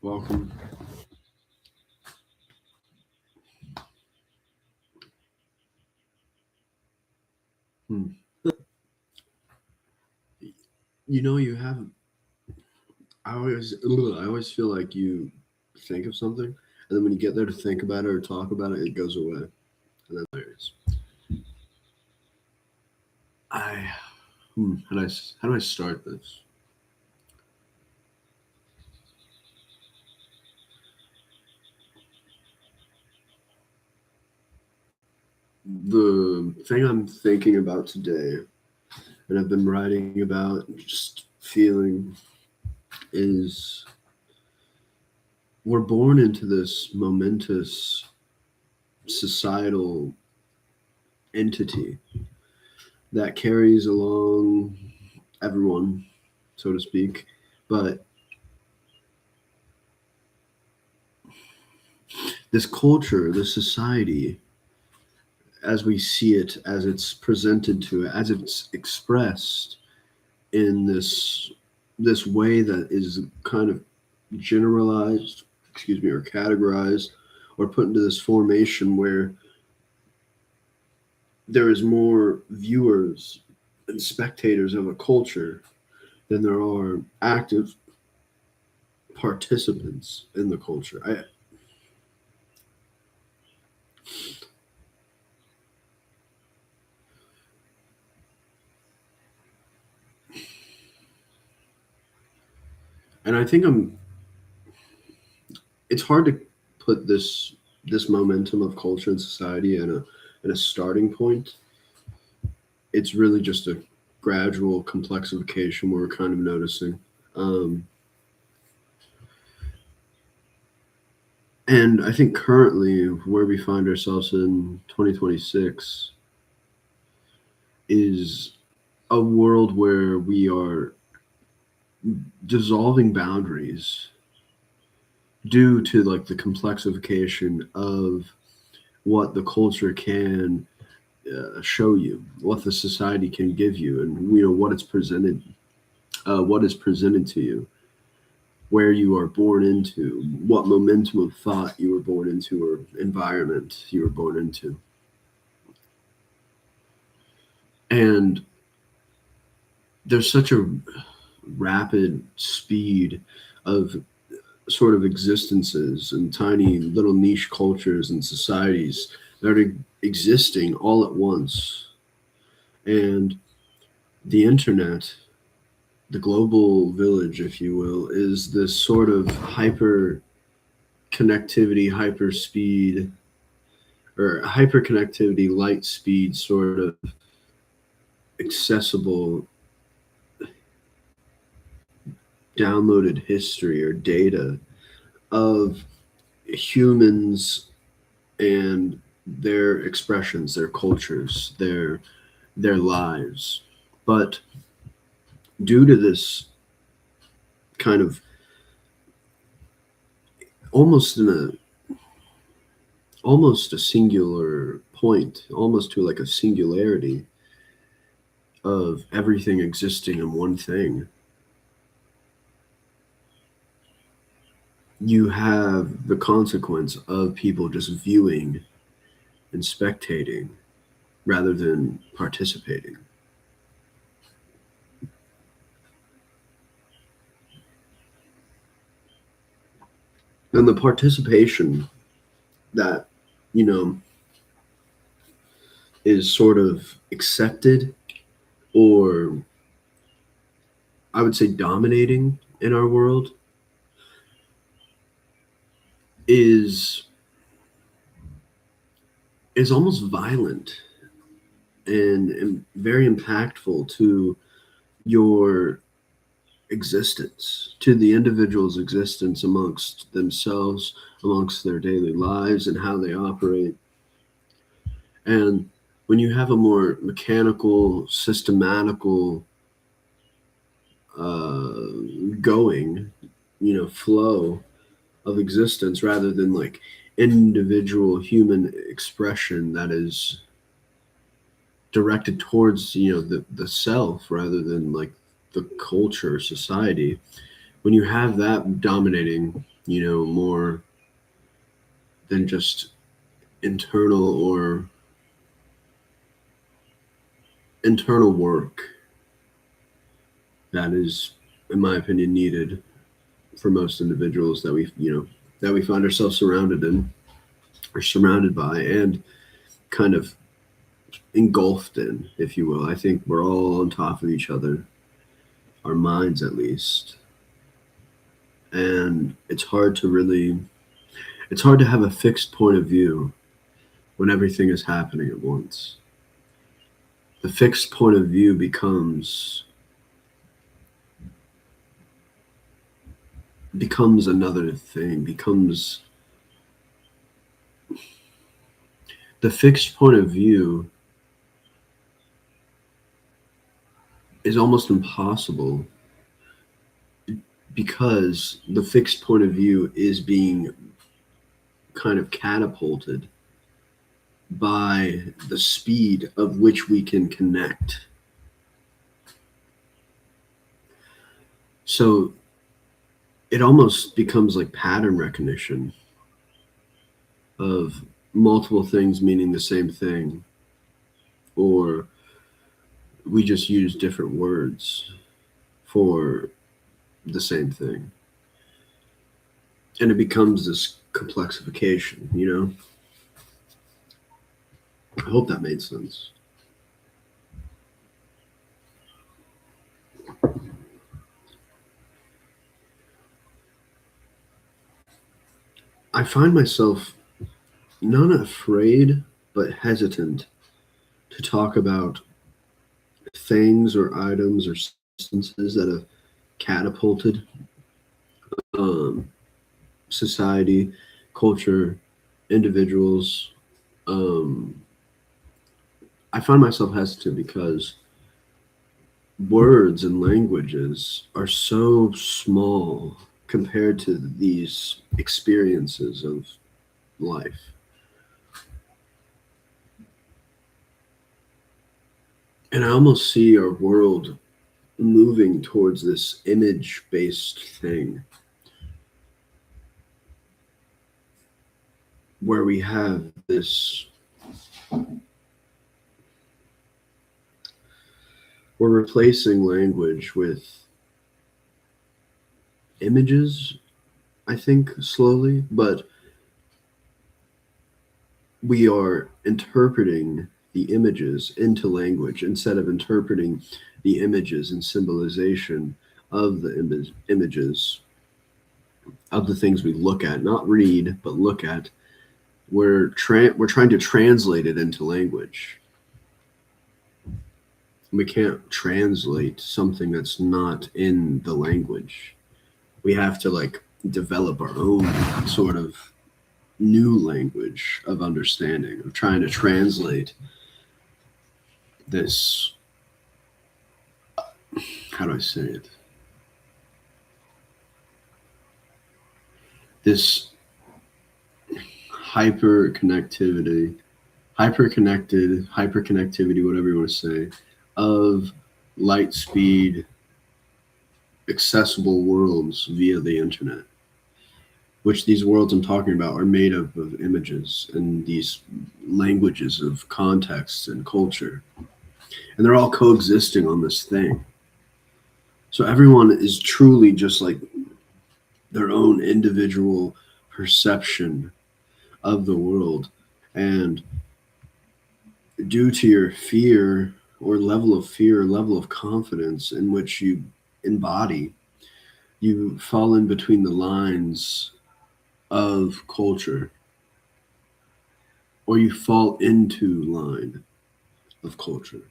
Welcome. Hmm. You have. I always feel like you think of something, and then when you get there to think about it or talk about it, it goes away, and then there it is. I. How do I start this? The thing I'm thinking about today, and I've been writing about, just feeling, is we're born into this momentous societal entity that carries along everyone, so to speak. But this culture, this society, as we see it, as it's presented to it, as it's expressed in this way that is kind of generalized, excuse me, or categorized, or put into this formation where there is more viewers and spectators of a culture than there are active participants in the culture. And I think it's hard to put this momentum of culture and society in a starting point. It's really just a gradual complexification where we're kind of noticing. Um, and I think currently where we find ourselves in 2026 is a world where we are dissolving boundaries due to like the complexification of what the culture can show you, what the society can give you, and what is presented to you, where you are born into, what momentum of thought you were born into, or environment you were born into. And there's such a rapid speed of sort of existences and tiny little niche cultures and societies that are existing all at once. And the internet, the global village, if you will, is this sort of hyper connectivity, hyper speed, or hyper connectivity, light speed, sort of accessible downloaded history or data of humans and their expressions, their cultures, their lives. But due to this kind of almost in a almost a singular point, almost to like a singularity of everything existing in one thing, you have the consequence of people just viewing and spectating rather than participating. And the participation that, you know, is sort of accepted, or I would say dominating in our world, is is almost violent and very impactful to your existence, to the individual's existence amongst themselves, amongst their daily lives and how they operate. And when you have a more mechanical, systematical uh, going, flow of existence rather than like individual human expression that is directed towards the self rather than like the culture society, when you have that dominating more than just internal or internal work that is, in my opinion, needed for most individuals that we find ourselves surrounded in or surrounded by and kind of engulfed in, if you will. I think we're all on top of each other, our minds at least. And it's hard to have a fixed point of view when everything is happening at once. The fixed point of view becomes another thing, becomes the fixed point of view is almost impossible because the fixed point of view is being kind of catapulted by the speed of which we can connect. So it almost becomes like pattern recognition of multiple things meaning the same thing, or we just use different words for the same thing. And it becomes this complexification. I hope that made sense. I find myself not afraid, but hesitant to talk about things or items or substances that have catapulted um, society, culture, individuals. Um, I find myself hesitant because words and languages are so small compared to these experiences of life. And I almost see our world moving towards this image based thing where we have this, we're replacing language with images, I think, slowly, but we are interpreting the images into language instead of interpreting the images and symbolization of the images of the things we look at, not read, but look at. We're trying to translate it into language. We can't translate something that's not in the language. We have to like develop our own sort of new language of understanding, of trying to translate this, how do I say it? This hyperconnectivity, whatever you want to say, of light speed, accessible worlds via the internet, which these worlds I'm talking about are made up of images and these languages of context and culture. And they're all coexisting on this thing. So everyone is truly just like their own individual perception of the world. And due to your fear or level of confidence in which you embody, you fall in between the lines of culture, or you fall into line of culture.